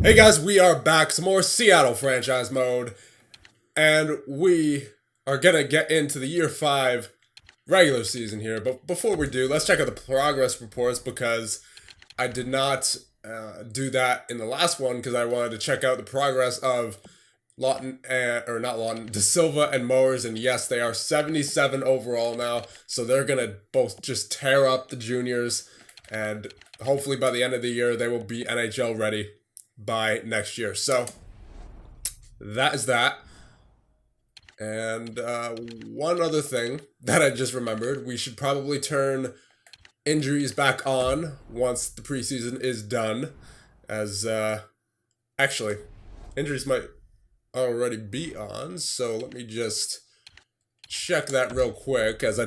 Hey guys, we are back. Some more Seattle franchise mode. And we are going to get into the year 5 regular season here. But before we do, let's check out the progress reports because I did not do that in the last one because I wanted to check out the progress of Lawton, or not Lawton, De Silva and Mowers. And yes, they are 77 overall now. So they're going to both just tear up the juniors. And hopefully by the end of the year, they will be NHL ready by next year. So that is that. And one other thing that I just remembered, we should probably turn injuries back on once the preseason is done, as actually injuries might already be on, so let me just check that real quick, as we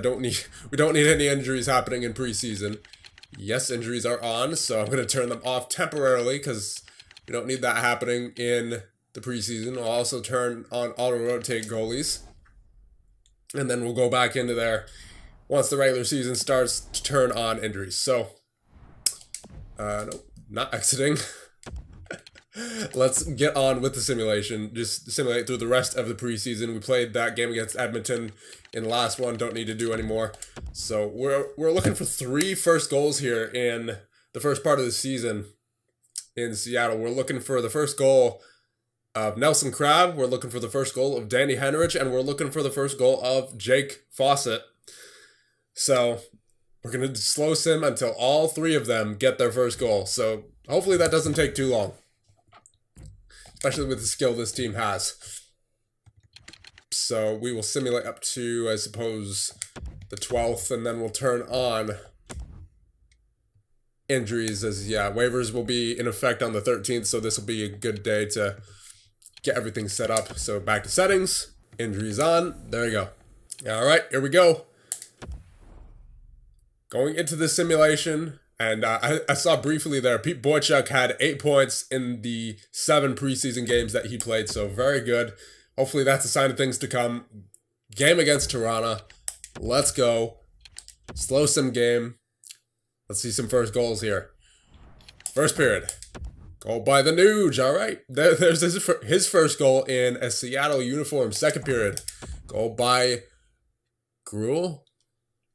don't need any injuries happening in preseason. Yes, injuries are on, so I'm going to turn them off temporarily because we don't need that happening in the preseason. We'll also turn on auto-rotate goalies. And then we'll go back into there once the regular season starts to turn on injuries. So, nope, not exiting. Let's get on with the simulation. Just simulate through the rest of the preseason. We played that game against Edmonton in the last one. Don't need to do anymore. So we're looking for 3 first goals here in the first part of the season in Seattle. We're looking for the first goal of Nelson Crabbe, we're looking for the first goal of Danny Henrich, and we're looking for the first goal of Jake Fawcett. So we're going to slow sim until all 3 of them get their first goal. So hopefully that doesn't take too long, especially with the skill this team has. So we will simulate up to, I suppose, the 12th, and then we'll turn on injuries, as waivers will be in effect on the 13th, so this will be a good day to get everything set up. So back to settings, injuries on, there you go. All right, here we go. Going into the simulation, and I saw briefly there, Pete Boychuk had 8 points in the 7 preseason games that he played, so very good. Hopefully that's a sign of things to come. Game against Toronto, let's go. Slow sim game. Let's see some first goals here. First period. Goal by the Nuge. All right. There's his first goal in a Seattle uniform. Second period. Goal by Gruel.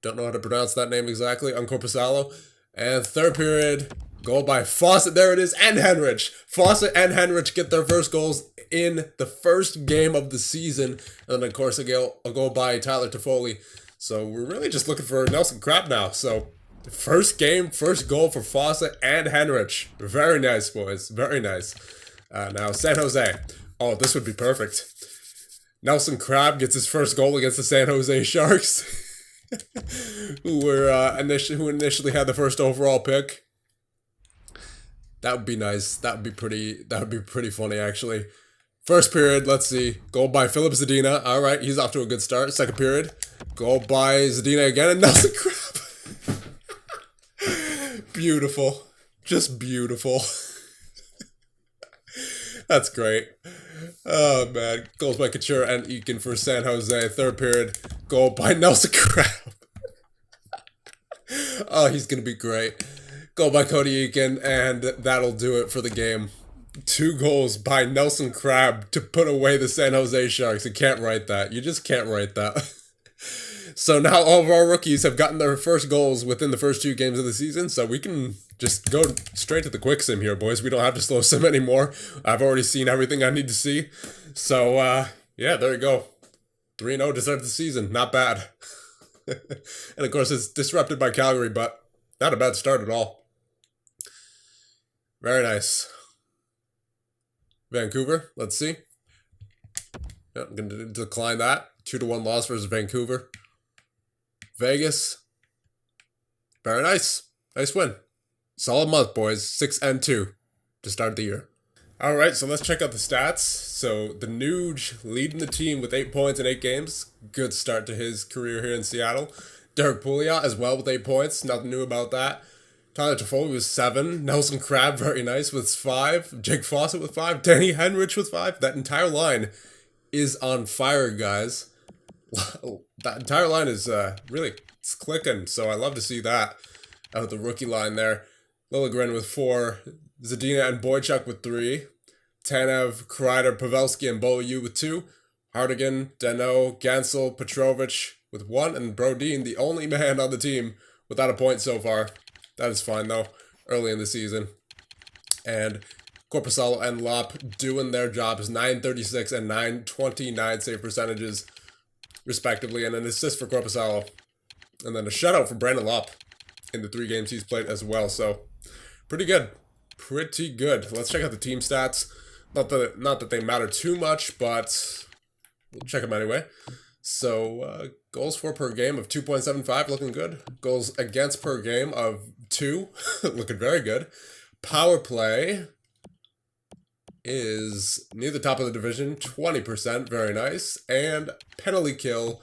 Don't know how to pronounce that name exactly. Uncorpusalo. And third period. Goal by Fawcett. There it is. And Henrich. Fawcett and Henrich get their first goals in the first game of the season. And then, of course, a goal by Tyler Toffoli. So we're really just looking for Nelson Crabbe now. So first game, first goal for Fawcett and Henrich. Very nice, boys. Very nice. Now, San Jose. Oh, this would be perfect. Nelson Crabbe gets his first goal against the San Jose Sharks, who initially had the first overall pick. That would be nice. That would be pretty funny, actually. First period, let's see. Goal by Philip Zadina. All right, he's off to a good start. Second period. Goal by Zadina again, and Nelson Crabbe. Beautiful. Just beautiful. That's great. Oh, man. Goals by Couture and Eakin for San Jose. Third period. Goal by Nelson Crabbe. Oh, he's going to be great. Goal by Cody Eakin, and that'll do it for the game. 2 goals by Nelson Crabbe to put away the San Jose Sharks. You can't write that. You just can't write that. So now all of our rookies have gotten their first goals within the first 2 games of the season, so we can just go straight to the quick sim here, boys. We don't have to slow sim anymore. I've already seen everything I need to see. So, yeah, there you go. 3-0 to start the season. Not bad. And, of course, it's disrupted by Calgary, but not a bad start at all. Very nice. Vancouver, let's see. Yeah, I'm going to decline that. 2-1 loss versus Vancouver. Vegas. Very nice. Nice win. Solid month, boys. 6-2 to start the year. All right, so let's check out the stats. So the Nuge leading the team with 8 points in 8 games. Good start to his career here in Seattle. Derek Pouliot as well with 8 points. Nothing new about that. Tyler Toffoli with 7. Nelson Crabbe, very nice, with 5. Jake Fawcett with 5. Danny Henrich with 5. That entire line is on fire, guys. That entire line is really, it's clicking, so I love to see that out of the rookie line there. Lilligren with 4. Zadina and Boychuk with 3. Tanev, Kreider, Pavelski, and Beaulieu with 2. Hardigan, Danault, Gansel, Petrovich with 1. And Brodin, the only man on the team without a point so far. That is fine, though, early in the season. And Korpisalo and Lop doing their jobs, 936 and 929 save percentages, respectively. And an assist for Korpisalo. And then a shutout for Brandon Lop in the 3 games he's played as well. So, pretty good. Pretty good. Let's check out the team stats. Not that they matter too much, but we'll check them anyway. So, goals for per game of 2.75, looking good. Goals against per game of 2, looking very good. Power play is near the top of the division, 20%, very nice. And penalty kill,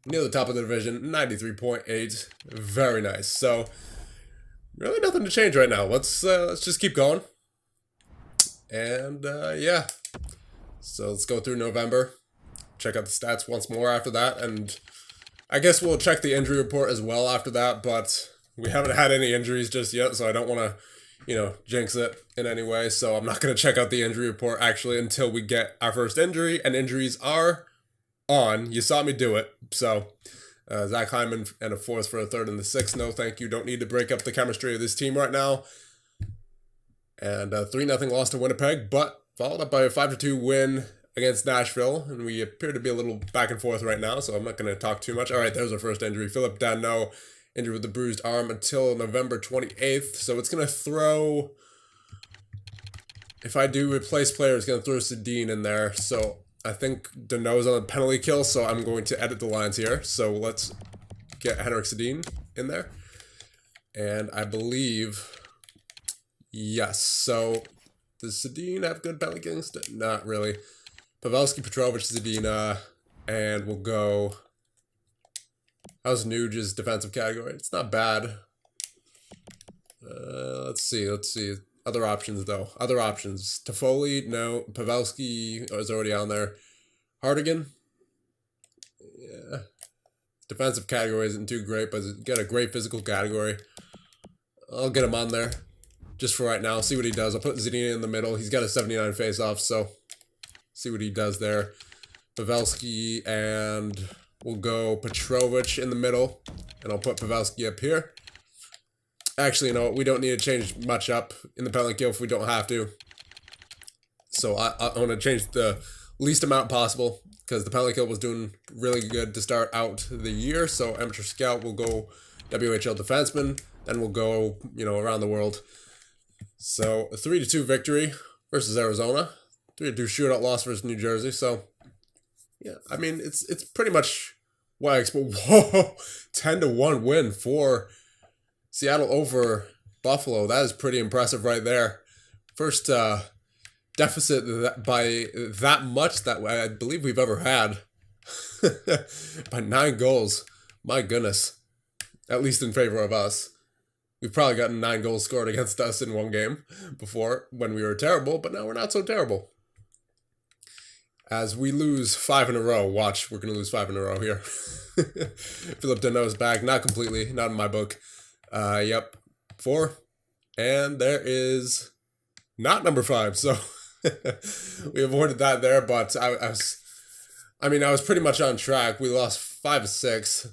near the top of the division, 93.8, very nice. So, really nothing to change right now. Let's just keep going. And, yeah. So, let's go through November. Check out the stats once more after that. And I guess we'll check the injury report as well after that. But we haven't had any injuries just yet, so I don't want to, jinx it in any way. So I'm not going to check out the injury report, actually, until we get our first injury. And injuries are on. You saw me do it. So, Zach Hyman and a 4th for a 3rd and the 6th. No, thank you. Don't need to break up the chemistry of this team right now. And 3-0 loss to Winnipeg, but followed up by a 5-2 win against Nashville. And we appear to be a little back and forth right now, so I'm not going to talk too much. All right, there's our first injury. Philip Danault, injured with a bruised arm until November 28th. So it's going to throw... If I do replace player, it's going to throw Zadina in there. So I think Danault's on the penalty kill, so I'm going to edit the lines here. So let's get Henrik Zadina in there. And I believe... Yes, so does Zadina have good penalty killing? Not really. Pavelski, Petrovich, Zadina, and we'll go... How's Nuge's defensive category? It's not bad. Let's see. Other options, though. Other options. Toffoli, no. Pavelski is already on there. Hardigan? Yeah. Defensive category isn't too great, but he's got a great physical category. I'll get him on there. Just for right now, see what he does. I'll put Zadina in the middle. He's got a 79 face-off, so see what he does there. Pavelski, and we'll go Petrovich in the middle, and I'll put Pavelski up here. Actually, you know what? We don't need to change much up in the penalty kill if we don't have to. So I want to change the least amount possible because the penalty kill was doing really good to start out the year. So amateur scout will go WHL defenseman, then we'll go, around the world. So a 3-2 victory versus Arizona, 3-2 shootout loss versus New Jersey. So yeah, I mean it's pretty much what I expect. Whoa, 10-1 win for Seattle over Buffalo. That is pretty impressive right there. First deficit by that much that I believe we've ever had. By 9 goals. My goodness. At least in favor of us. We've probably gotten 9 goals scored against us in one game before when we were terrible, but now we're not so terrible. As we lose 5 in a row. Watch, we're going to lose 5 in a row here. Philip Danault's back. Not completely. Not in my book. Yep. 4. And there is not number 5. So we avoided that there, but I was pretty much on track. We lost 5-6.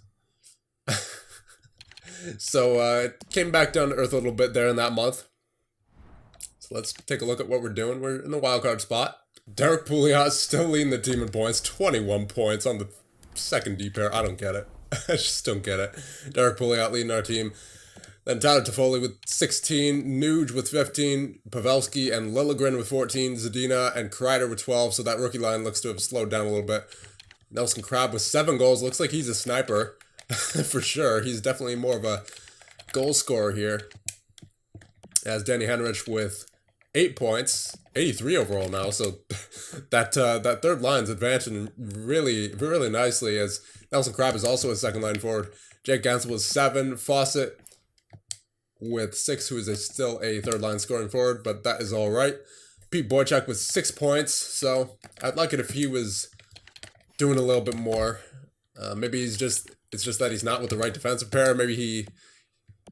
So it came back down to earth a little bit there in that month. So let's take a look at what we're doing. We're in the wild card spot. Derek Pouliot still leading the team in points. 21 points on the second D pair. I don't get it. I just don't get it. Derek Pouliot leading our team. Then Tyler Toffoli with 16. Nuge with 15. Pavelski and Liljegren with 14. Zadina and Kreider with 12. So that rookie line looks to have slowed down a little bit. Nelson Crabbe with 7 goals. Looks like he's a sniper. For sure. He's definitely more of a goal scorer here. As Danny Henrich with 8 points. 83 overall now. So that third line's advancing really, really nicely as Nelson Crabbe is also a second line forward. Jake Gansel with 7. Fawcett with 6, who is still a third line scoring forward, but that is all right. Pete Boychuk with 6 points. So I'd like it if he was doing a little bit more. Maybe it's just that he's not with the right defensive pair. Maybe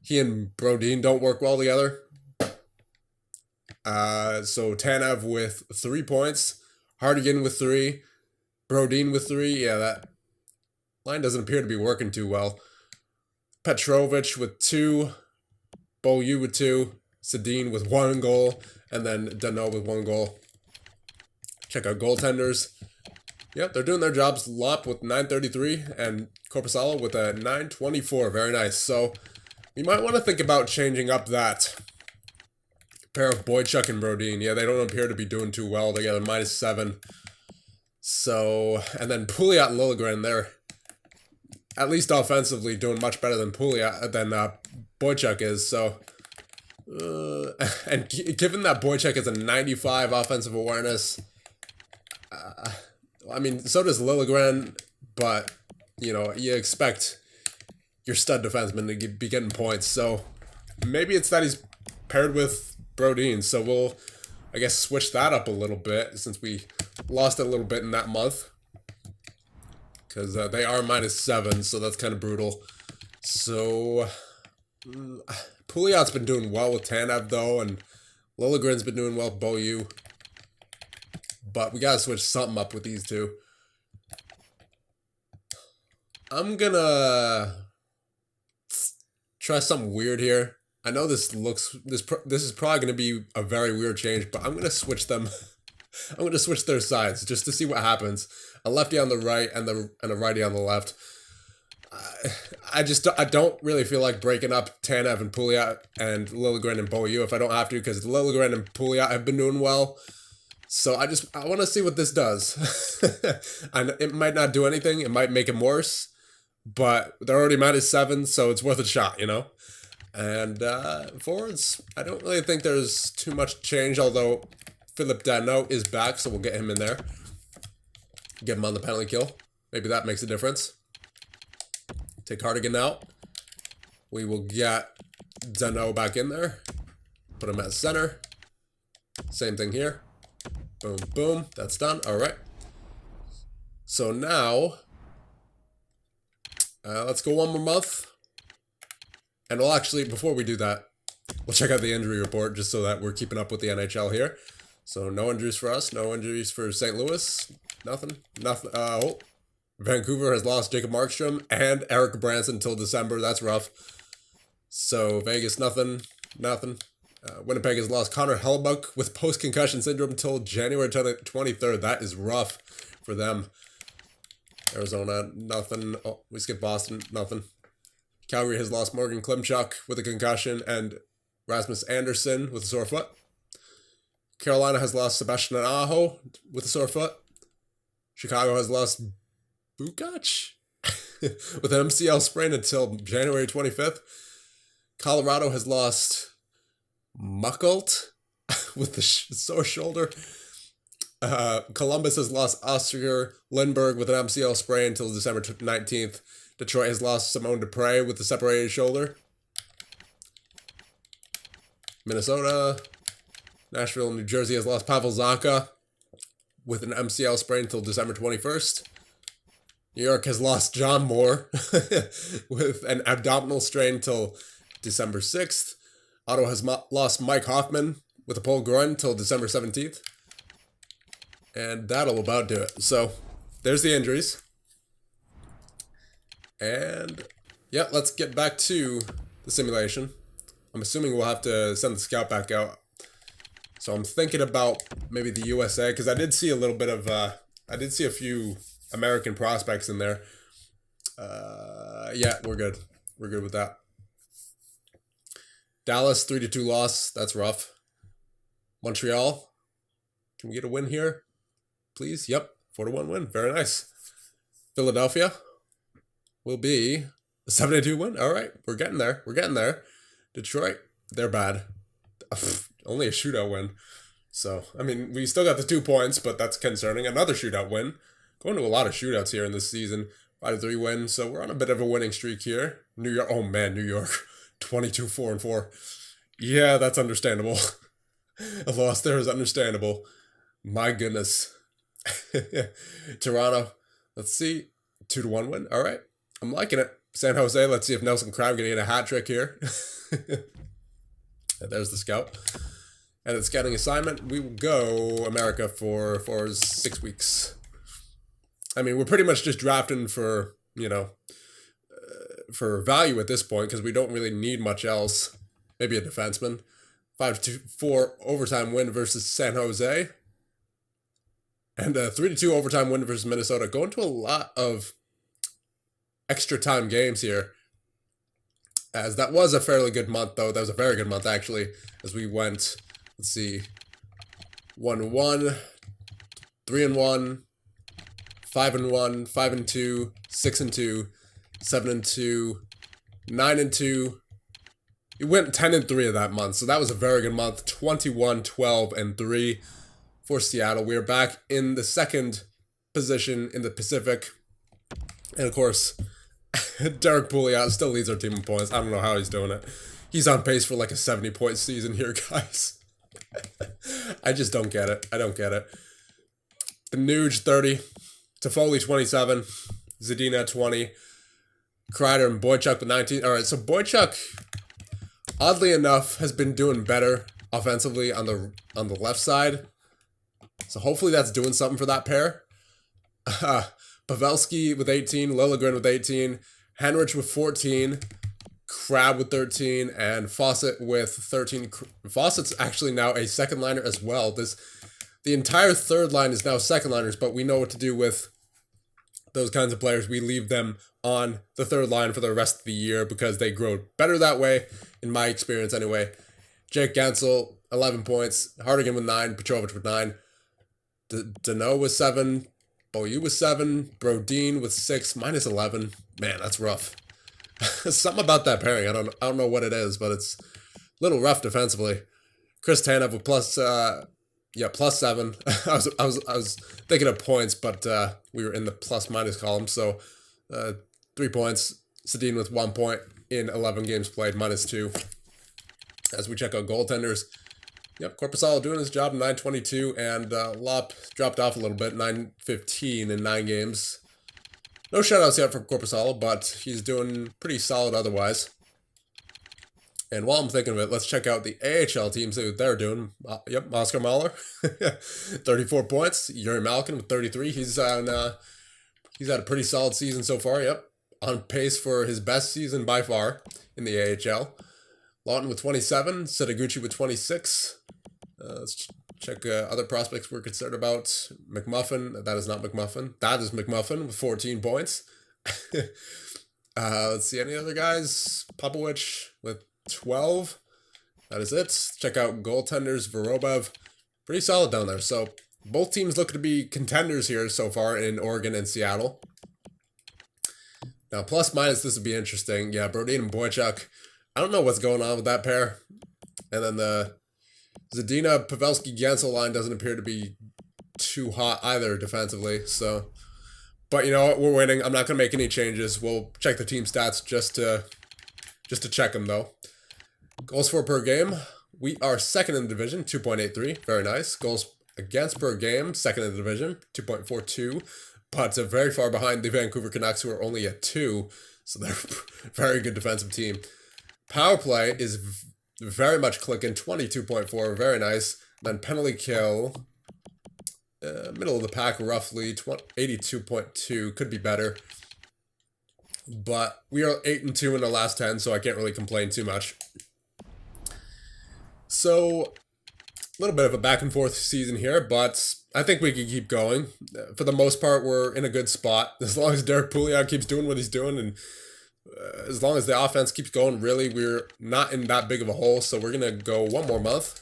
he and Brodin don't work well together. So Tanev with 3 points, Hardigan with 3, Brodin with 3. Yeah, that line doesn't appear to be working too well. Petrovich with 2, Boychuk with 2, Zadina with 1 goal, and then Danault with 1 goal. Check out goaltenders. Yep, they're doing their jobs. Lop with 933 and Korpisalo with a 924. Very nice. So you might want to think about changing up that pair of Boychuk and Brodin. Yeah, they don't appear to be doing too well together. -7. So, and then Pouliot and Liljegren, they're at least offensively doing much better than Boychuk is. So, and given that Boychuk has a 95 offensive awareness, I mean, so does Liljegren, but, you know, you expect your stud defenseman to be getting points. So maybe it's that he's paired with Brodin. So we'll, I guess, switch that up a little bit since we lost it a little bit in that month. Because they are -7, so that's kind of brutal. So Pouliot's been doing well with Tanev, though, and Liljegren's been doing well with Boychuk. But we gotta switch something up with these two. I'm gonna try something weird here. I know this is probably gonna be a very weird change, but I'm gonna switch them. I'm gonna switch their sides just to see what happens. A lefty on the right and a righty on the left. I don't really feel like breaking up Tanev and Pouliot and Liljegren and Boychuk if I don't have to, because Liljegren and Pouliot have been doing well. So I want to see what this does. And it might not do anything. It might make him worse. But they're already -7, so it's worth a shot, you know? And forwards, I don't really think there's too much change, although Philip Danault is back, so we'll get him in there. Get him on the penalty kill. Maybe that makes a difference. Take Hardigan out. We will get Danault back in there. Put him at center. Same thing here. Boom, boom. That's done. All right. So now, let's go one more month. And we'll actually, before we do that, we'll check out the injury report just so that we're keeping up with the NHL here. So no injuries for us. No injuries for St. Louis. Nothing. Vancouver has lost Jacob Markstrom and Eric Branson until December. That's rough. So Vegas, nothing. Winnipeg has lost Connor Hellebuyck with post-concussion syndrome until January 23rd. That is rough for them. Arizona, nothing. Oh, we skipped Boston, nothing. Calgary has lost Morgan Klimchuk with a concussion and Rasmus Anderson with a sore foot. Carolina has lost Sebastian Aho with a sore foot. Chicago has lost Bukach with an MCL sprain until January 25th. Colorado has lost Muckelt with the sore shoulder. Columbus has lost Oscar Lindbergh with an MCL sprain until December 19th. Detroit has lost Simone Dupre with a separated shoulder. Minnesota, Nashville, and New Jersey has lost Pavel Zacha with an MCL sprain until December 21st. New York has lost John Moore with an abdominal strain until December 6th. Ottawa has lost Mike Hoffman with a pulled groin until December 17th. And that'll about do it. So, there's the injuries. And, yeah, let's get back to the simulation. I'm assuming we'll have to send the scout back out. So I'm thinking about maybe the USA, because I did see a little bit of, I did see a few American prospects in there. Yeah, we're good. We're good with that. Dallas, 3-2 loss. That's rough. Montreal, can we get a win here? Please? Yep, 4-1 win. Very nice. Philadelphia will be a 7-2 win. All right, we're getting there. We're getting there. Detroit, they're bad. Only a shootout win. So, I mean, we still got the 2 points, but that's concerning. Another shootout win. Going to a lot of shootouts here in this season. 5-3 win, so we're on a bit of a winning streak here. New York, oh man, New York. 22-4-4. Yeah, that's understandable. A loss there is understandable. My goodness. Toronto, let's see. 2-1 win. All right. I'm liking it. San Jose, let's see if Nelson Crabbe can get a hat trick here. There's the scout. And its scouting assignment, we will go America for 6 weeks. I mean, we're pretty much just drafting for, for value at this point because we don't really need much else. Maybe a defenseman. 5-4 overtime win versus San Jose. And a 3-2 overtime win versus Minnesota. Going to a lot of extra time games here. As that was a fairly good month, though. That was a very good month, actually. As we went, let's see, 1-1, 3-1, 5-1, 5-2, 6-2, 7-2, 9-2. We went 10-3 of that month, so that was a very good month. 21, 12, and 3 for Seattle. We are back in the second position in the Pacific. And of course, Derek Pouliot still leads our team in points. I don't know how he's doing it. He's on pace for like a 70-point season here, guys. I just don't get it. I don't get it. The Nuge, 30. Toffoli, 27. Zadina, 20. Kreider and Boychuk with 19. All right, so Boychuk, oddly enough, has been doing better offensively on the left side. So hopefully that's doing something for that pair. Pavelski with 18. Liljegren with 18. Henrich with 14. Crab with 13. And Fawcett with 13. Fawcett's actually now a second liner as well. The entire third line is now second liners, but we know what to do with those kinds of players. We leave them on the third line for the rest of the year because they grow better that way, in my experience anyway. Jake Gansel, 11 points. Hardigan with 9. Petrovic with 9. Dano with 7. Beaulieu with 7. Brodin with 6. Minus 11. Man, that's rough. Something about that pairing. I don't know what it is, but it's a little rough defensively. Chris Tanev with plus 7. I was thinking of points, but we were in the plus minus column. So 3 points. Zadina with 1 point in 11 games played, minus 2. As we check out goaltenders, yep, Korpisalo doing his job, 922, and Lop dropped off a little bit, 915 in 9 games. No shutouts yet for Korpisalo, but he's doing pretty solid otherwise. And while I'm thinking of it, let's check out the AHL teams, see what they're doing. Yep, Oscar Mahler, 34 points. Yuri Malkin with 33. He's had a pretty solid season so far. Yep, on pace for his best season by far in the AHL. Lawton with 27. Setaguchi with 26. Let's check other prospects we're concerned about. McMuffin. That is not McMuffin. That is McMuffin with 14 points. Let's see any other guys. Popovich with 12. That is it. Check out goaltenders. Vorobov. Pretty solid down there. So both teams look to be contenders here so far in Oregon and Seattle. Now, plus minus, this would be interesting. Yeah, Brodin and Boychuk. I don't know what's going on with that pair. And then the Zadina, Pavelski, Gansel line doesn't appear to be too hot either defensively. So, but you know what? We're winning. I'm not going to make any changes. We'll check the team stats just to check them, though. Goals for per game. We are second in the division, 2.83. Very nice. Goals against per game, second in the division, 2.42. But very far behind the Vancouver Canucks, who are only at 2. So they're a very good defensive team. Power play is very much clicking, 22.4. Very nice. Then penalty kill, middle of the pack roughly, 82.2. Could be better. But we are 8-2 in the last 10, so I can't really complain too much. So, a little bit of a back and forth season here, but I think we can keep going. For the most part, we're in a good spot. As long as Derek Pouliot keeps doing what he's doing, and as long as the offense keeps going, really, we're not in that big of a hole. So we're going to go one more month.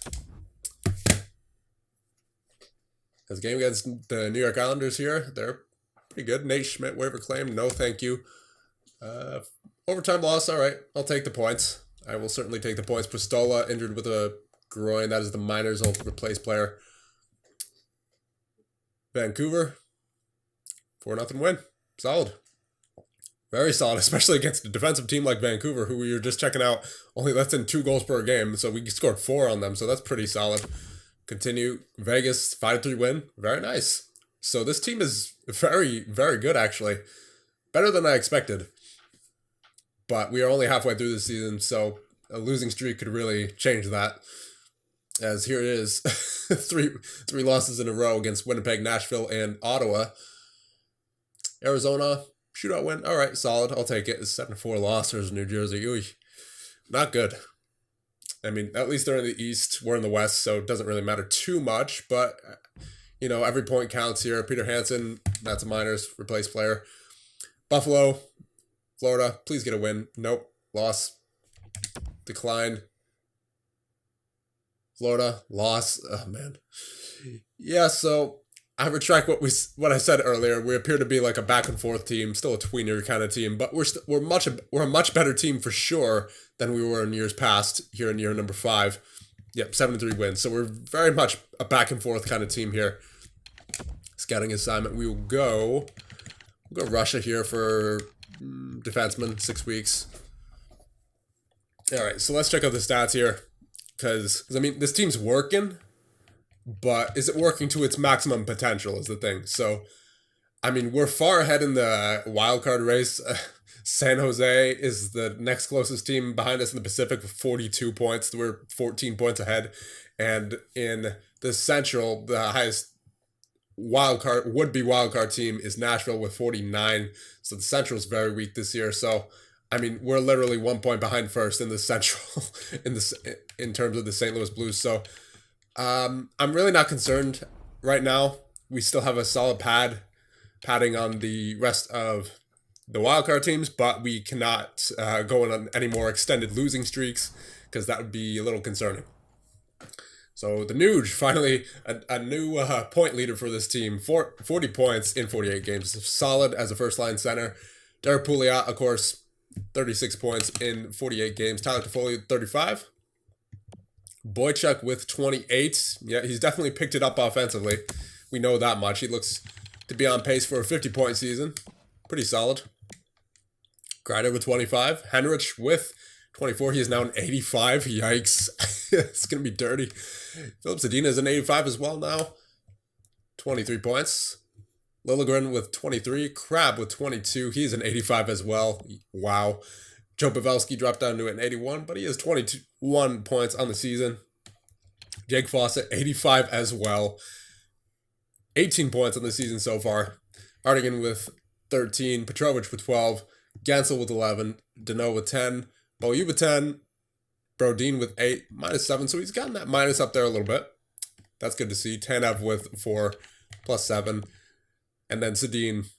As game against the New York Islanders here, they're pretty good. Nate Schmidt, waiver claim, no thank you. Overtime loss, all right, I'll take the points. I will certainly take the points. Pistola injured with a groin. That is the Miners' will replace player. Vancouver, 4-0 win. Solid. Very solid, especially against a defensive team like Vancouver, who we were just checking out, only less than 2 goals per game. So we scored 4 on them, so that's pretty solid. Continue. Vegas, 5-3 win. Very nice. So this team is very, very good, actually. Better than I expected. But we are only halfway through the season, so a losing streak could really change that. As here it is, three losses in a row against Winnipeg, Nashville, and Ottawa. Arizona, shootout win. All right, solid. I'll take it. It's 7-4 loss versus New Jersey. Ooh, not good. I mean, at least they're in the East. We're in the West, so it doesn't really matter too much. But, you know, every point counts here. Peter Hansen, that's a minors, replace player. Buffalo, Florida, please get a win. Nope, loss. Decline. Florida, loss. Oh, man. Yeah, so I retract what I said earlier. We appear to be like a back and forth team, still a tweener kind of team, but we're a much better team for sure than we were in years past. Here in year number 5, yep, 7-3 wins. So we're very much a back and forth kind of team here. Scouting assignment. We'll go Russia here for defenseman, 6 weeks. All right, so let's check out the stats here, because I mean this team's working. But is it working to its maximum potential is the thing. So, I mean, we're far ahead in the wild card race. San Jose is the next closest team behind us in the Pacific with 42 points. We're 14 points ahead. And in the Central, the highest would-be wild card team is Nashville with 49. So the Central is very weak this year. So, I mean, we're literally 1 point behind first in the Central in terms of the St. Louis Blues. So, I'm really not concerned right now. We still have a solid padding on the rest of the wildcard teams, but we cannot go on any more extended losing streaks because that would be a little concerning. So the Nuge, finally a new point leader for this team. 40 points in 48 games. Solid as a first-line center. Derek Pouliot, of course, 36 points in 48 games. Tyler Toffoli, 35. Boychuk with 28. Yeah, he's definitely picked it up offensively. We know that much. He looks to be on pace for a 50-point season. Pretty solid. Greider with 25. Henrich with 24. He is now an 85. Yikes. It's going to be dirty. Philip Zadina is an 85 as well now. 23 points. Liljegren with 23. Crab with 22. He's an 85 as well. Wow. Joe Pavelski dropped down to an 81, but he has 21 points on the season. Jake Fawcett, 85 as well. 18 points on the season so far. Hardigan with 13. Petrovich with 12. Gansel with 11. Deneau with 10. Beaulieu with 10. Brodin with 8. Minus 7. So he's gotten that minus up there a little bit. That's good to see. Tanev with 4. Plus 7. And then Zadine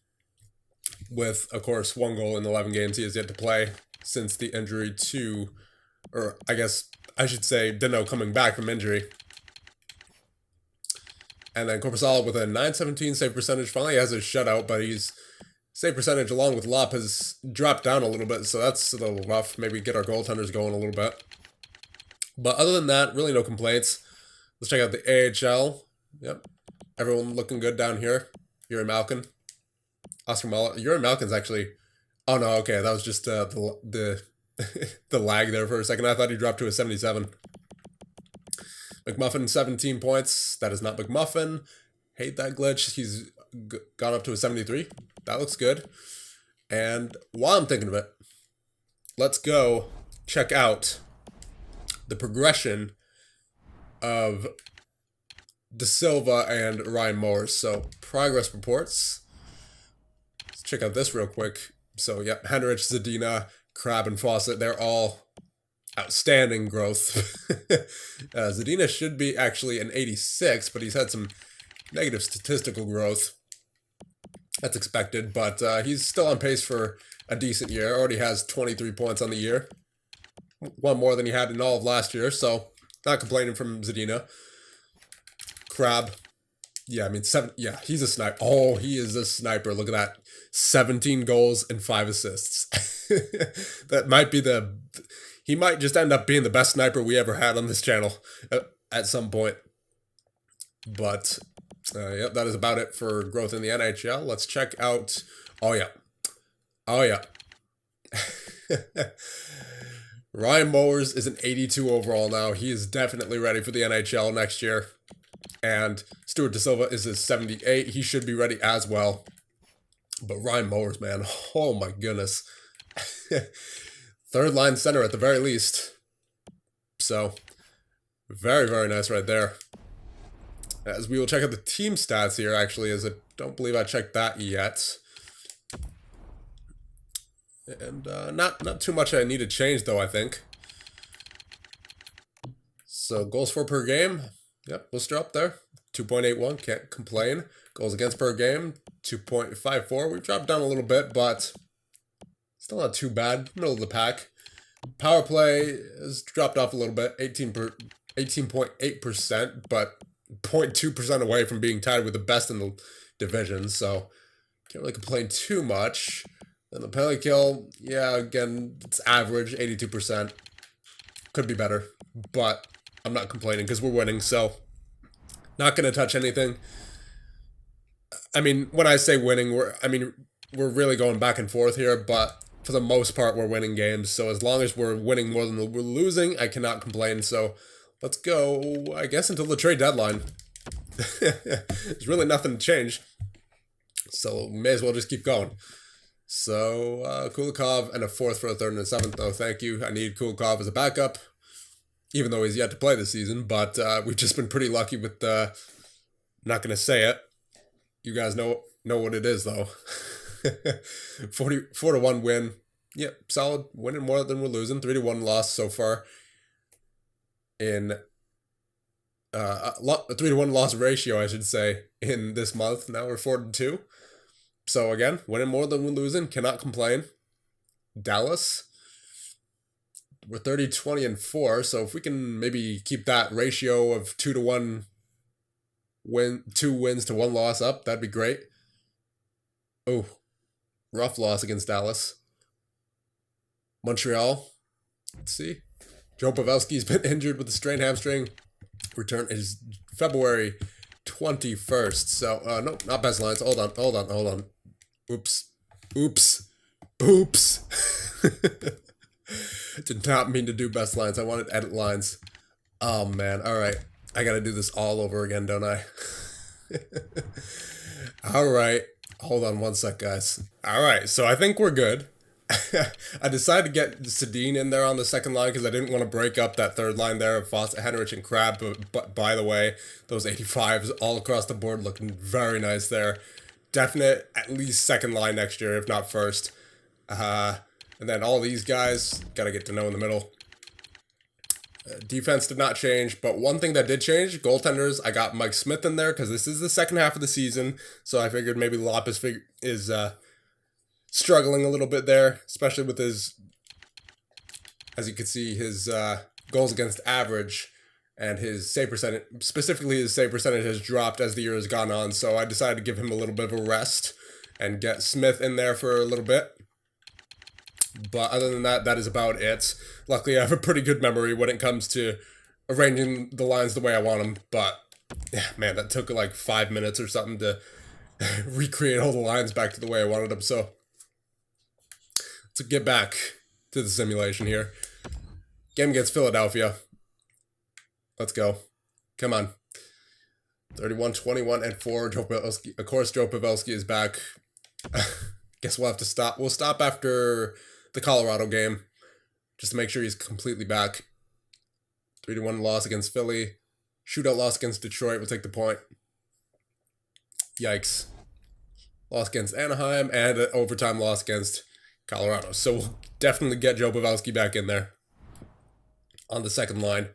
with, of course, 1 goal in 11 games. He has yet to play since the injury to, or I guess I should say, Deneau coming back from injury. And then Korpisalo with a .917 save percentage. Finally has a shutout, but his save percentage along with Lop has dropped down a little bit, so that's a little rough. Maybe get our goaltenders going a little bit. But other than that, really no complaints. Let's check out the AHL. Yep. Everyone looking good down here. Yuri Malkin. Oscar Muller. Yuri Malkin's actually... Oh, no, okay. That was just the lag there for a second. I thought he dropped to a 77. McMuffin, 17 points. That is not McMuffin. Hate that glitch. He's gone up to a 73. That looks good. And while I'm thinking of it, let's go check out the progression of De Silva and Ryan Moores. So, progress reports. Let's check out this real quick. So, yeah, Henrich, Zadina, Crab, and Fawcett, they're all outstanding growth. Zadina should be actually an 86, but he's had some negative statistical growth. That's expected, but he's still on pace for a decent year. Already has 23 points on the year. 1 more than he had in all of last year, so not complaining from Zadina. Crab. Yeah, I mean, he's a sniper. Oh, he is a sniper. Look at that. 17 goals and 5 assists. That might be he might just end up being the best sniper we ever had on this channel at some point. But, yeah, that is about it for growth in the NHL. Let's check out... Oh, yeah. Ryan Moores is an 82 overall now. He is definitely ready for the NHL next year. And Stuart De Silva is a 78. He should be ready as well. But Ryan Moores, man, oh my goodness. 3rd line center at the very least. So, Very, very nice right there. As we will check out the team stats here, actually, as I don't believe I checked that yet. And not too much I need to change, though, I think. So goals for per game, yep, we'll start up there. 2.81, can't complain. Goals against per game, 2.54. We've dropped down a little bit, but still not too bad. Middle of the pack. Power play has dropped off a little bit, 18.8%, but 0.2% away from being tied with the best in the division, so can't really complain too much. And the penalty kill, yeah, again, it's average, 82%. Could be better, but I'm not complaining because we're winning, so not going to touch anything. I mean, when I say winning, we're really going back and forth here, but for the most part, we're winning games. So as long as we're winning more than we're losing, I cannot complain. So let's go, I guess, until the trade deadline. There's really nothing to change. So may as well just keep going. So Kulikov and a 4th for a 3rd and a 7th, though. Thank you. I need Kulikov as a backup, even though he's yet to play this season. But we've just been pretty lucky with not going to say it. You guys know what it is, though. 4-1 win. Yep, solid. Winning more than we're losing. 3-1 loss so far. In a 3-1 loss ratio, I should say, in this month. Now we're 4-2. So again, winning more than we're losing. Cannot complain. Dallas. We're 30-20-4. So if we can maybe keep that ratio of 2-1 2 wins to 1 loss up, that'd be great. Oh, rough loss against Dallas. Montreal. Let's see. Joe Pavelski's been injured with a strained hamstring. Return is February 21st. So, no, not best lines. Hold on. Oops. Did not mean to do best lines. I wanted to edit lines. Oh, man. All right. I got to do this all over again, don't I? All right. Hold on one sec, guys. All right. So I think we're good. I decided to get Zadina in there on the second line because I didn't want to break up that third line there of Foss, Henrich, and Crab. But by the way, those 85s all across the board looking very nice there. Definite at least second line next year, if not first. And then all these guys, got to get to know in the middle. Defense did not change, but one thing that did change, goaltenders, I got Mike Smith in there because this is the second half of the season, so I figured maybe Lopez is struggling a little bit there, especially with his, as you can see, his goals against average and his save percentage, specifically his save percentage has dropped as the year has gone on, so I decided to give him a little bit of a rest and get Smith in there for a little bit. But other than that, that is about it. Luckily, I have a pretty good memory when it comes to arranging the lines the way I want them. But, yeah, man, that took like 5 minutes or something to recreate all the lines back to the way I wanted them. So, let's get back to the simulation here. Game against Philadelphia. Let's go. Come on. 31-21-4. Joe Pavelski. Of course, Joe Pavelski is back. Guess we'll have to stop. We'll stop after the Colorado game just to make sure he's completely back. 3-1 loss against Philly. Shootout loss against Detroit. We'll take the point. Yikes. Loss against Anaheim and an overtime loss against Colorado. So we'll definitely get Joe Pavelski back in there on the second line,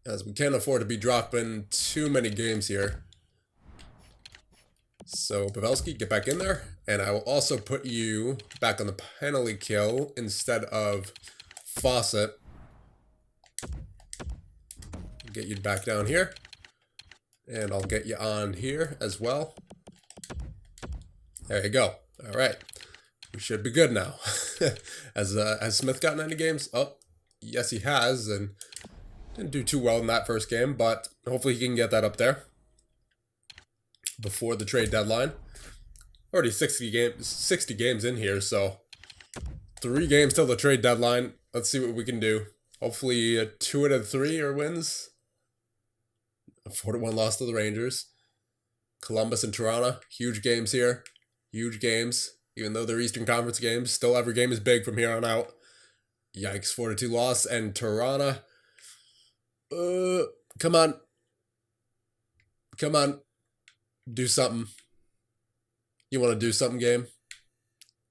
as we can't afford to be dropping too many games here. So, Pavelski, get back in there. And I will also put you back on the penalty kill instead of Fawcett. Get you back down here. And I'll get you on here as well. There you go. All right. We should be good now. Has Smith gotten any games? Oh, yes, he has. And didn't do too well in that first game, but hopefully he can get that up there before the trade deadline. Already 60 games in here, so 3 games till the trade deadline. Let's see what we can do. Hopefully 2 out of 3 are wins. A 4-1 loss to the Rangers. Columbus and Toronto, huge games here. Huge games. Even though they're Eastern Conference games, still every game is big from here on out. Yikes, 4-2 loss. And Tirana. Come on. Come on. Do something. You want to do something, game?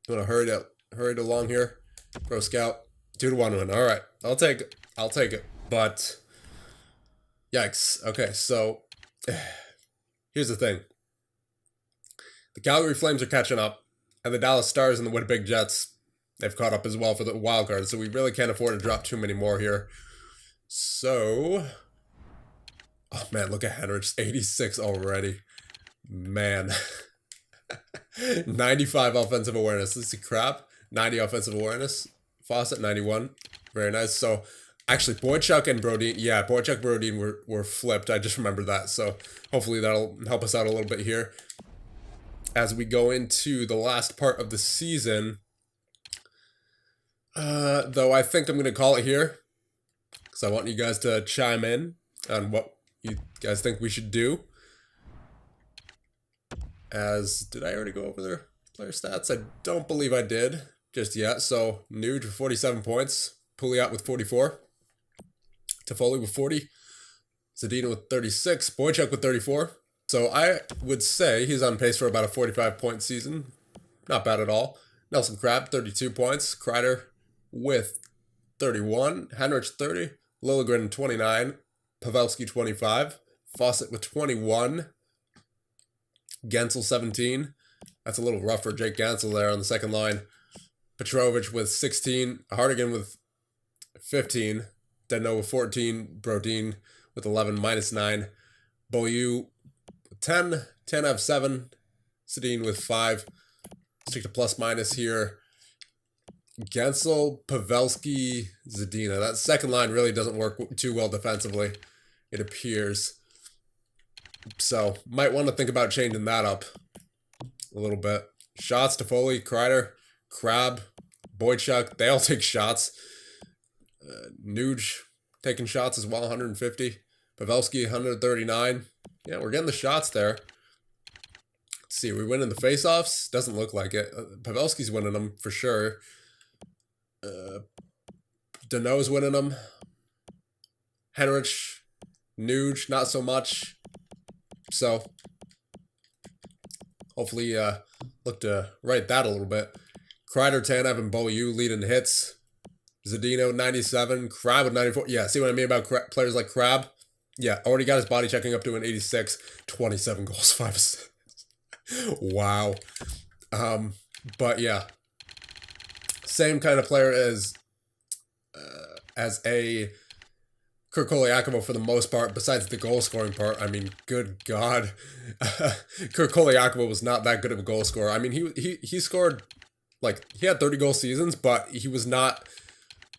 You want to hurry it along here? Pro Scout. 2-1 win. All right. I'll take it. I'll take it. But, yikes. Okay, so, here's the thing. The Calgary Flames are catching up, and the Dallas Stars and the Winnipeg Jets, they've caught up as well for the wild card, so we really can't afford to drop too many more here. So, oh man, look at Henrich, 86 already. Man. 95 offensive awareness. This is crap. 90 offensive awareness. Fawcett, 91. Very nice. So, actually, Boychuk and Brodin, yeah, Boychuk and Brodin were flipped. I just remembered that. So, hopefully that'll help us out a little bit here. As we go into the last part of the season, though I think I'm going to call it here, because I want you guys to chime in on what you guys think we should do. Did I already go over their player stats? I don't believe I did just yet. So, Nuge with 47 points, Pouliot with 44, Toffoli with 40, Zadina with 36, Boychuk with 34. So I would say he's on pace for about a 45-point season. Not bad at all. Nelson Crabbe, 32 points. Kreider with 31. Henrich, 30. Liljegren, 29. Pavelski, 25. Fawcett with 21. Gensel, 17. That's a little rough for Jake Gensel there on the second line. Petrovich with 16. Hardigan with 15. Deno with 14. Brodin with 11, -9. Beaulieu 10, Tanev 7, Zadina with 5. Stick to plus-minus here. Gensel, Pavelski, Zadina. That second line really doesn't work too well defensively, it appears. So, might want to think about changing that up a little bit. Shots, Toffoli, Kreider, Crabbe, Boychuk, they all take shots. Nuge taking shots as well, 150. Pavelski, 139. Yeah, we're getting the shots there. Let's see, are we winning the faceoffs? Doesn't look like it. Pavelski's winning them for sure. Danault's winning them. Henrich, Nuge, not so much. So, hopefully, look to right that a little bit. Kreider, Tanev, and Beaulieu leading hits. Zadina, 97. Crabbe with 94. Yeah, see what I mean about players like Crabbe? Yeah, already got his body checking up to an 86. 27 goals, 5 assists. Wow. But yeah. Same kind of player as a Kirk Koliakovo for the most part, besides the goal scoring part. I mean, good God. Kirk Koliakovo was not that good of a goal scorer. I mean, he scored, like, he had 30 goal seasons, but he was not,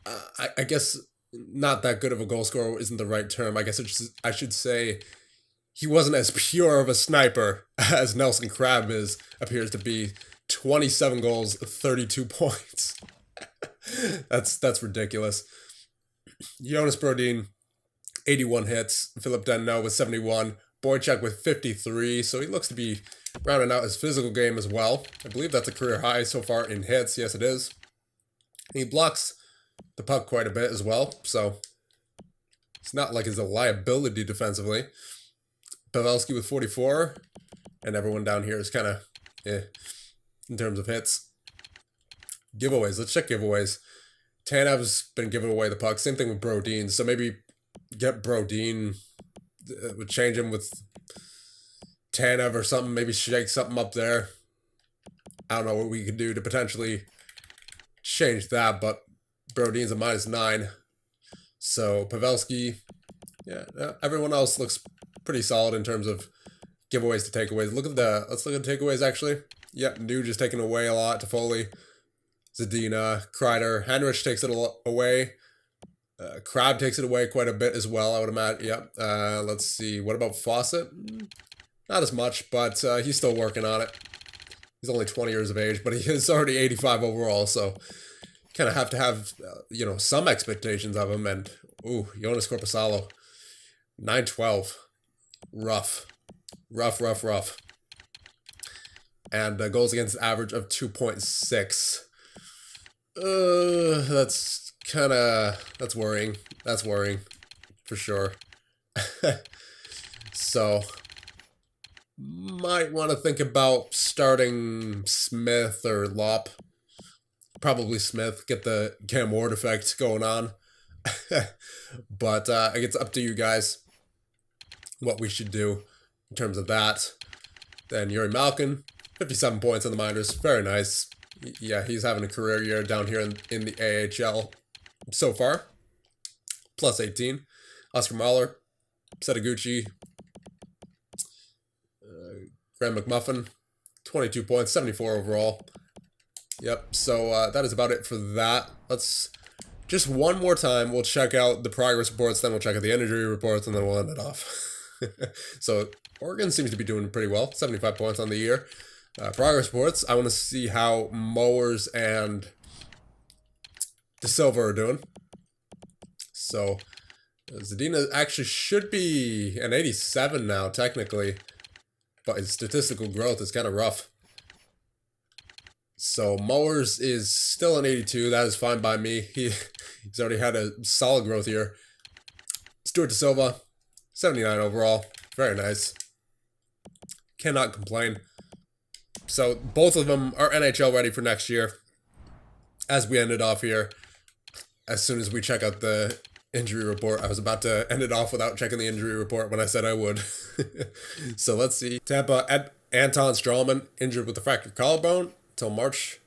I guess, not that good of a goal scorer isn't the right term. I guess I should say he wasn't as pure of a sniper as Nelson Crabbe appears to be. 27 goals, 32 points. That's ridiculous. Jonas Brodin, 81 hits. Philip Danault with 71. Boychuk with 53. So he looks to be rounding out his physical game as well. I believe that's a career high so far in hits. Yes, it is. He blocks the puck quite a bit as well. So it's not like he's a liability defensively. Pavelski with 44. And everyone down here is kind of in terms of hits. Giveaways. Let's check giveaways. Tanev's been giving away the puck. Same thing with Brodin. So maybe get Brodin, would change him with Tanev or something. Maybe shake something up there. I don't know what we could do to potentially change that, but Brodin's a -9. So Pavelski, yeah, everyone else looks pretty solid in terms of giveaways to takeaways. Let's look at the takeaways actually. Yep, Nuge is taking away a lot. Toffoli, Zadina, Kreider, Henrich takes it away. Crabbe takes it away quite a bit as well, I would imagine. Yep. Let's see. What about Fawcett? Not as much, but he's still working on it. He's only 20 years of age, but he is already 85 overall, so kind of have to have, some expectations of him. And, Jonas Korpisalo, 912. Rough. Rough. And goals against average of 2.6. That's that's worrying. That's worrying for sure. So might want to think about starting Smith or Lop. Probably Smith. Get the Cam Ward effect going on. But I guess it's up to you guys what we should do in terms of that. Then Yuri Malkin, 57 points in the minors. Very nice. Yeah, he's having a career year down here in the AHL so far. Plus 18. Oscar Mahler, Setaguchi, Graham McMuffin, 22 points, 74 overall. Yep, so that is about it for that. Let's just one more time, we'll check out the progress reports, then we'll check out the injury reports, and then we'll end it off. So Oregon seems to be doing pretty well, 75 points on the year. Progress reports, I want to see how Mowers and De Silva are doing. So Zadina actually should be an 87 now, technically, but his statistical growth is kind of rough. So Mowers is still an 82. That is fine by me. He's already had a solid growth here. Stuart De Silva, 79 overall. Very nice. Cannot complain. So both of them are NHL ready for next year. As we ended off here, as soon as we check out the injury report. I was about to end it off without checking the injury report when I said I would. So let's see. Tampa, Anton Strawman, injured with a fractured collarbone until March.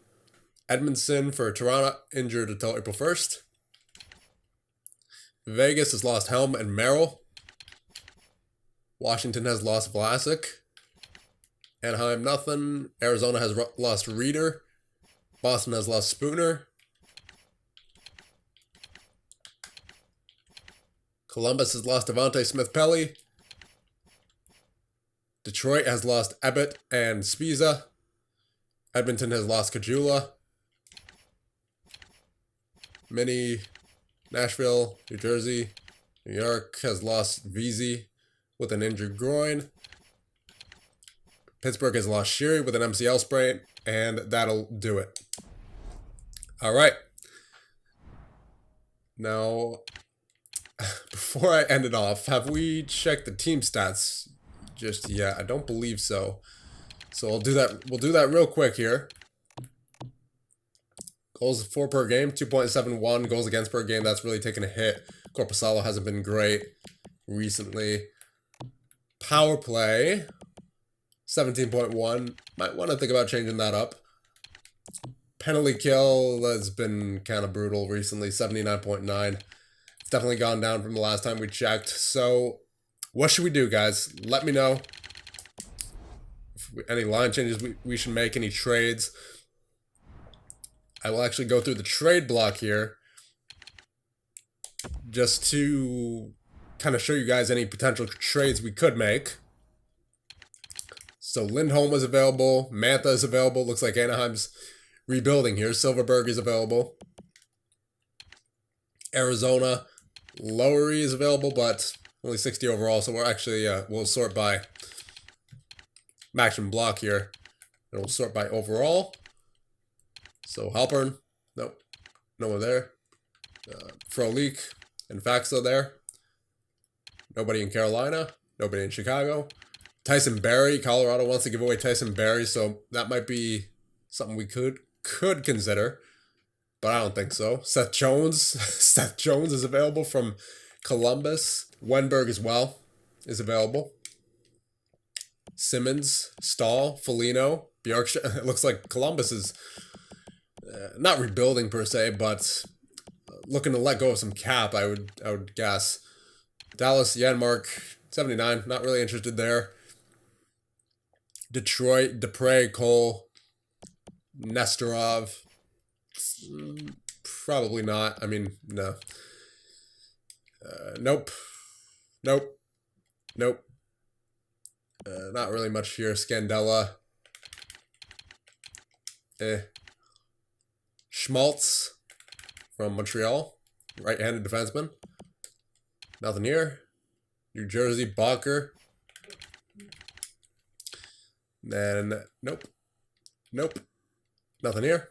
Edmondson for Toronto, injured until April 1st. Vegas has lost Helm and Merrill. Washington has lost Vlasic. Anaheim, nothing. Arizona has lost Reeder. Boston has lost Spooner. Columbus has lost Devontae Smith-Pelly. Detroit has lost Ebbett and Spiza. Edmonton has lost Kajula. Nashville, New Jersey, New York has lost Veazey with an injured groin. Pittsburgh has lost Sheary with an MCL sprain, and that'll do it. All right. Now, before I end it off, have we checked the team stats just yet? I don't believe so. So I'll do that. We'll do that real quick here. Goals for per game, 2.71. Goals against per game, that's really taken a hit. Korpisalo hasn't been great recently. Power play, 17.1. Might want to think about changing that up. Penalty kill has been kind of brutal recently, 79.9. It's definitely gone down from the last time we checked. So what should we do, guys? Let me know. Any line changes we should make, any trades. I will actually go through the trade block here just to kind of show you guys any potential trades we could make. So Lindholm is available. Mantha is available. Looks like Anaheim's rebuilding here. Silverberg is available. Arizona, Lowery is available, but only 60 overall. So we're actually, we'll sort by match and block here. And we'll sort by overall. So Halpern, nope, no one there. Frolik and Faxo there. Nobody in Carolina. Nobody in Chicago. Tyson Barrie, Colorado wants to give away Tyson Barrie, so that might be something we could consider, but I don't think so. Seth Jones, Seth Jones is available from Columbus. Wenberg as well is available. Simmons, Stahl, Foligno, Bjorkstrand. It looks like Columbus is not rebuilding per se, but looking to let go of some cap, I would guess. Dallas, Janmark, 79, not really interested there. Detroit, Dupre, Cole, Nestorov, probably not. I mean, no. Nope. Nope. Nope. Not really much here. Scandella. Schmaltz from Montreal, right-handed defenseman. Nothing here. New Jersey, Balker. Then, nope. Nope. Nothing here.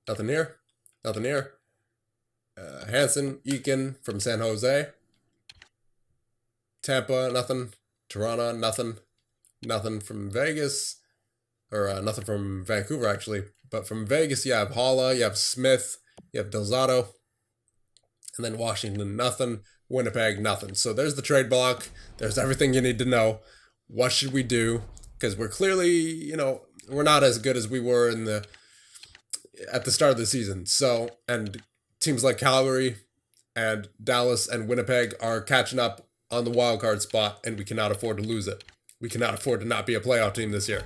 Nothing here. Nothing here. Hansen, Eakin from San Jose. Tampa, nothing. Toronto, nothing. Nothing from Vegas. Or nothing from Vancouver, actually. But from Vegas, you have Holla, you have Smith, you have Delzato. And then Washington, nothing. Winnipeg, nothing. So there's the trade block. There's everything you need to know. What should we do? Because we're clearly, we're not as good as we were at the start of the season. So, and teams like Calgary and Dallas and Winnipeg are catching up on the wild card spot, and we cannot afford to lose it. We cannot afford to not be a playoff team this year.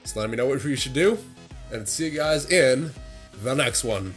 So let me know what we should do, and see you guys in the next one.